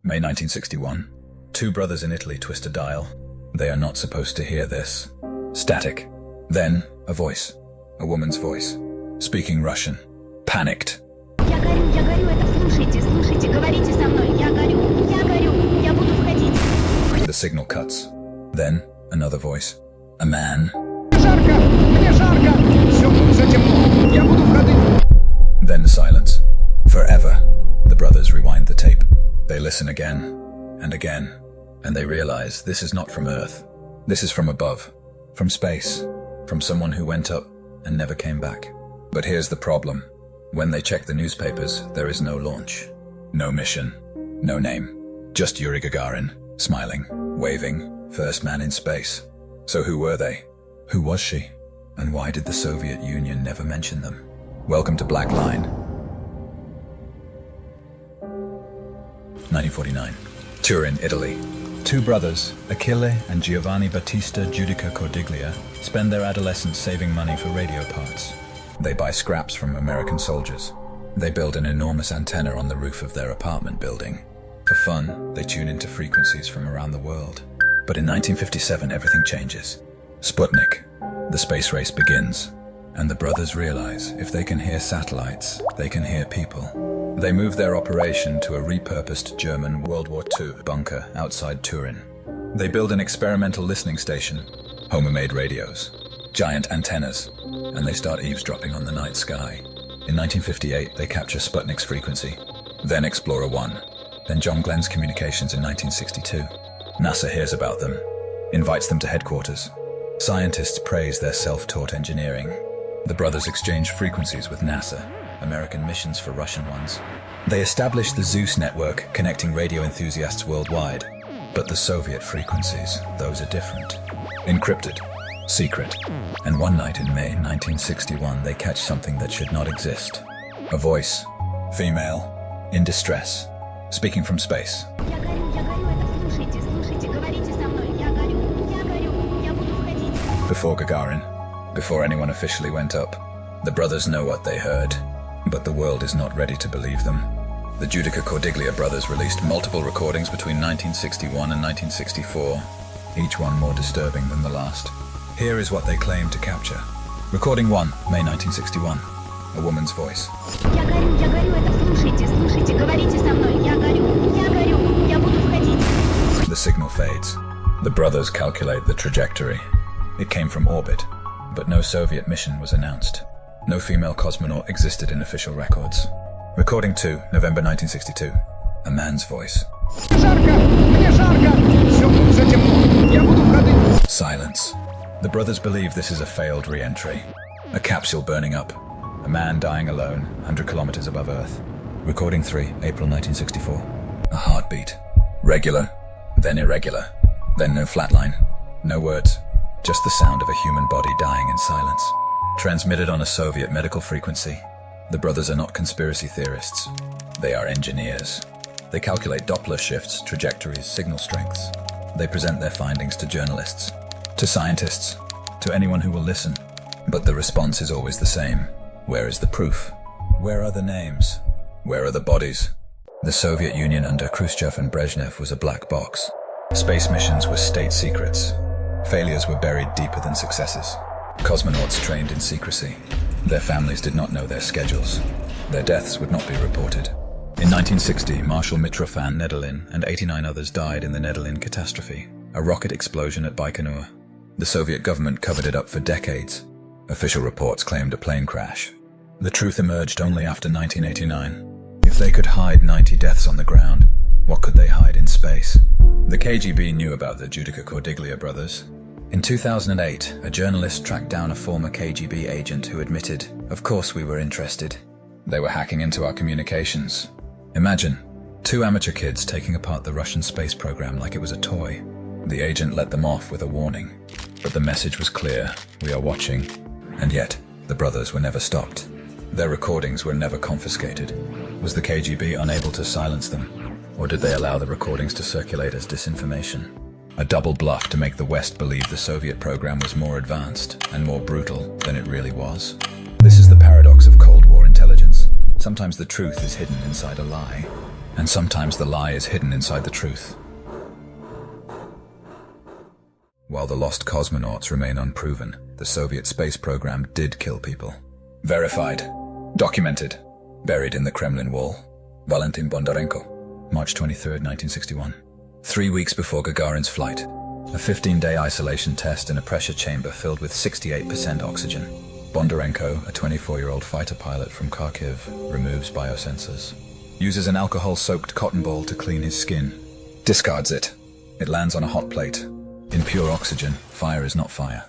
May 1961. Two brothers in Italy twist a dial. They are not supposed to hear this. Static. Then, a voice. A woman's voice. Speaking Russian. Panicked. Я горю, это слушайте, говорите со мной. Я горю, я буду входить. The signal cuts. Then, another voice. A man. Мне жарко, все уже темно, я буду входить. Then silence. Forever. The brothers rewind the tape. They listen again, and again, and they realize this is not from Earth. This is from above, from space, from someone who went up and never came back. But here's the problem. When they check the newspapers, there is no launch, no mission, no name. Just Yuri Gagarin, smiling, waving, first man in space. So who were they? Who was she? And why did the Soviet Union never mention them? Welcome to Black Line. 1949. Turin, Italy. Two brothers, Achille and Giovanni Battista Judica-Cordiglia, spend their adolescence saving money for radio parts. They buy scraps from American soldiers. They build an enormous antenna on the roof of their apartment building. For fun, they tune into frequencies from around the world. But in 1957, everything changes. Sputnik. The space race begins. And the brothers realize if they can hear satellites, they can hear people. They move their operation to a repurposed German World War II bunker outside Turin. They build an experimental listening station, homemade radios, giant antennas, and they start eavesdropping on the night sky. In 1958, they capture Sputnik's frequency, then Explorer 1, then John Glenn's communications in 1962. NASA hears about them, invites them to headquarters. Scientists praise their self-taught engineering. The brothers exchange frequencies with NASA, American missions for Russian ones. They establish the Zeus network, connecting radio enthusiasts worldwide. But the Soviet frequencies, those are different. Encrypted, secret. And one night in May 1961, they catch something that should not exist. A voice, female, in distress, speaking from space. Я горю, это слушайте, говорите со мной. Я горю, я буду входить. Before Gagarin, before anyone officially went up, the brothers know what they heard, but the world is not ready to believe them. The Judica-Cordiglia brothers released multiple recordings between 1961 and 1964, each one more disturbing than the last. Here is what they claim to capture. Recording 1, May 1961. A woman's voice. Я горю, это слушайте, говорите со мной. Я горю, я буду входить. The signal fades. The brothers calculate the trajectory. It came from orbit, but no Soviet mission was announced. No female cosmonaut existed in official records. Recording 2, November 1962. A man's voice. Мне жарко, все уже темно, я буду входить. Silence. The brothers believe this is a failed re-entry. A capsule burning up. A man dying alone, 100 kilometers above Earth. Recording 3, April 1964. A heartbeat. Regular, then irregular, then no flatline. No words, just the sound of a human body dying in silence. Transmitted on a Soviet medical frequency. The brothers are not conspiracy theorists. They are engineers. They calculate Doppler shifts, trajectories, signal strengths. They present their findings to journalists, to scientists, to anyone who will listen. But the response is always the same. Where is the proof? Where are the names? Where are the bodies? The Soviet Union under Khrushchev and Brezhnev was a black box. Space missions were state secrets. Failures were buried deeper than successes. Cosmonauts trained in secrecy. Their families did not know their schedules. Their deaths would not be reported. In 1960, Marshal Mitrofan Nedolin and 89 others died in the Nedolin catastrophe, a rocket explosion at Baikonur. The Soviet government covered it up for decades. Official reports claimed a plane crash. The truth emerged only after 1989. If they could hide 90 deaths on the ground, what could they hide in space? The KGB knew about the Judica-Cordiglia brothers. In 2008, a journalist tracked down a former KGB agent who admitted, "Of course we were interested. They were hacking into our communications." Imagine, two amateur kids taking apart the Russian space program like it was a toy. The agent let them off with a warning. But the message was clear: we are watching. And yet, the brothers were never stopped. Their recordings were never confiscated. Was the KGB unable to silence them? Or did they allow the recordings to circulate as disinformation? A double bluff to make the West believe the Soviet program was more advanced and more brutal than it really was. This is the paradox of Cold War intelligence. Sometimes the truth is hidden inside a lie. And sometimes the lie is hidden inside the truth. While the lost cosmonauts remain unproven, the Soviet space program did kill people. Verified. Documented. Buried in the Kremlin wall. Valentin Bondarenko, March 23, 1961. 3 weeks before Gagarin's flight. A 15-day isolation test in a pressure chamber filled with 68% oxygen. Bondarenko, a 24-year-old fighter pilot from Kharkiv, removes biosensors. Uses an alcohol-soaked cotton ball to clean his skin. Discards it. It lands on a hot plate. In pure oxygen, fire is not fire.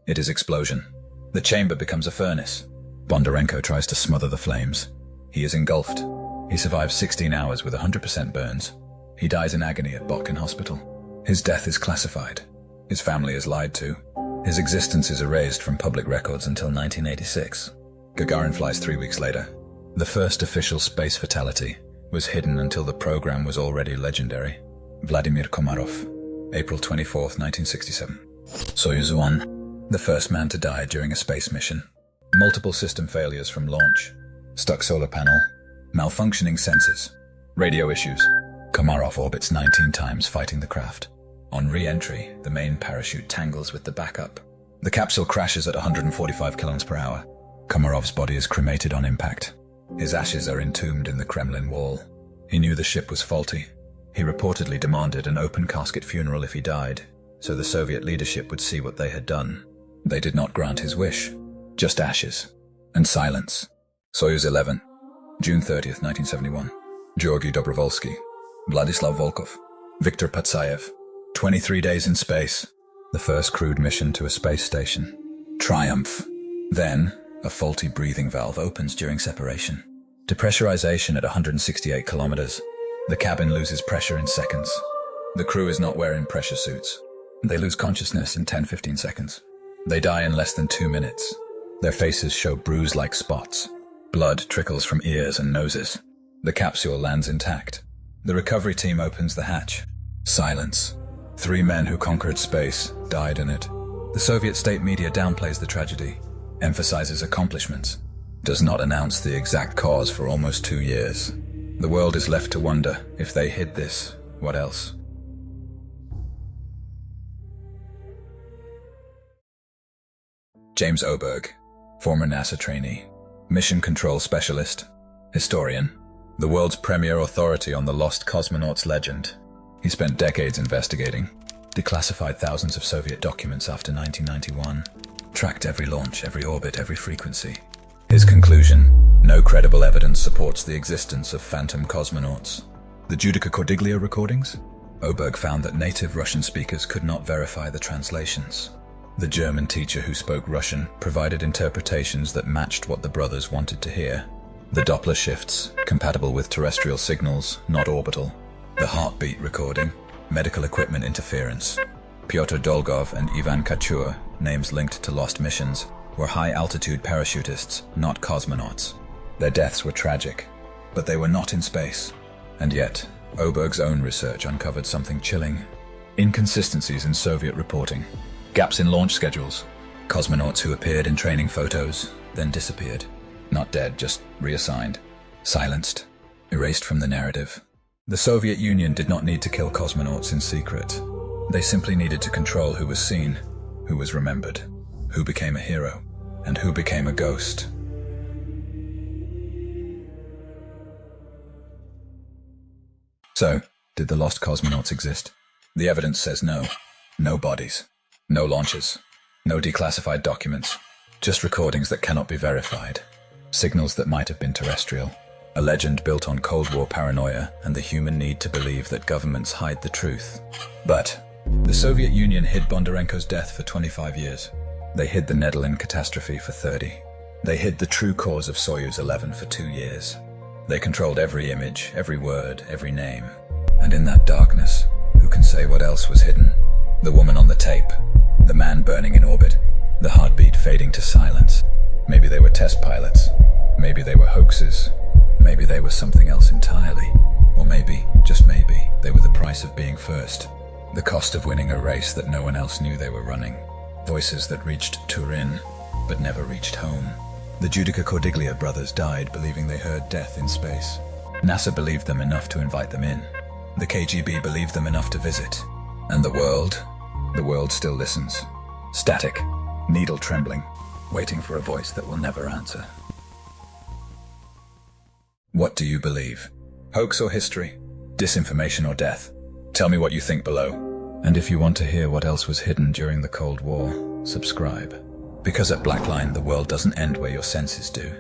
It is explosion. The chamber becomes a furnace. Bondarenko tries to smother the flames. He is engulfed. He survives 16 hours with 100% burns. He dies in agony at Botkin Hospital. His death is classified. His family is lied to. His existence is erased from public records until 1986. Gagarin flies 3 weeks later. The first official space fatality was hidden until the program was already legendary. Vladimir Komarov, April 24, 1967. Soyuz 1, the first man to die during a space mission. Multiple system failures from launch. Stuck solar panel. Malfunctioning sensors. Radio issues. Komarov orbits 19 times fighting the craft. On re-entry, the main parachute tangles with the backup. The capsule crashes at 145 km per hour. Komarov's body is cremated on impact. His ashes are entombed in the Kremlin wall. He knew the ship was faulty. He reportedly demanded an open casket funeral if he died, so the Soviet leadership would see what they had done. They did not grant his wish. Just ashes. And silence. Soyuz 11, June 30th, 1971. Georgy Dobrovolsky, Vladislav Volkov, Viktor Patsayev. 23 days in space. The first crewed mission to a space station. Triumph. Then, a faulty breathing valve opens during separation. Depressurization at 168 kilometers. The cabin loses pressure in seconds. The crew is not wearing pressure suits. They lose consciousness in 10-15 seconds. They die in less than 2 minutes. Their faces show bruise-like spots. Blood trickles from ears and noses. The capsule lands intact. The recovery team opens the hatch. Silence. 3 men who conquered space died in it. The Soviet state media downplays the tragedy, emphasizes accomplishments, does not announce the exact cause for almost 2 years. The world is left to wonder, if they hid this, what else? James Oberg, former NASA trainee, mission control specialist, historian, the world's premier authority on the lost cosmonauts legend. He spent decades investigating, declassified thousands of Soviet documents after 1991, tracked every launch, every orbit, every frequency. His conclusion: no credible evidence supports the existence of phantom cosmonauts. The Judica-Cordiglia recordings? Oberg found that native Russian speakers could not verify the translations. The German teacher who spoke Russian provided interpretations that matched what the brothers wanted to hear. The Doppler shifts, compatible with terrestrial signals, not orbital. The heartbeat recording, medical equipment interference. Pyotr Dolgov and Ivan Kachur, names linked to lost missions, were high-altitude parachutists, not cosmonauts. Their deaths were tragic, but they were not in space. And yet, Oberg's own research uncovered something chilling. Inconsistencies in Soviet reporting. Gaps in launch schedules. Cosmonauts who appeared in training photos, then disappeared. Not dead, just reassigned. Silenced. Erased from the narrative. The Soviet Union did not need to kill cosmonauts in secret. They simply needed to control who was seen, who was remembered, who became a hero, and who became a ghost. So, did the lost cosmonauts exist? The evidence says no. No bodies. No launches. No declassified documents. Just recordings that cannot be verified. Signals that might have been terrestrial. A legend built on Cold War paranoia and the human need to believe that governments hide the truth. But the Soviet Union hid Bondarenko's death for 25 years. They hid the Nedelin catastrophe for 30. They hid the true cause of Soyuz 11 for 2 years. They controlled every image, every word, every name. And in that darkness, who can say what else was hidden? The woman on the tape. The man burning in orbit. The heartbeat fading to silence. Maybe they were test pilots. Maybe they were hoaxes. Maybe they were something else entirely. Or maybe, just maybe, they were the price of being first. The cost of winning a race that no one else knew they were running. Voices that reached Turin, but never reached home. The Judica-Cordiglia brothers died believing they heard death in space. NASA believed them enough to invite them in. The KGB believed them enough to visit. And the world still listens. Static, needle trembling, waiting for a voice that will never answer. What do you believe? Hoax or history? Disinformation or death? Tell me what you think below. And if you want to hear what else was hidden during the Cold War, subscribe. Because at Blackline, the world doesn't end where your senses do.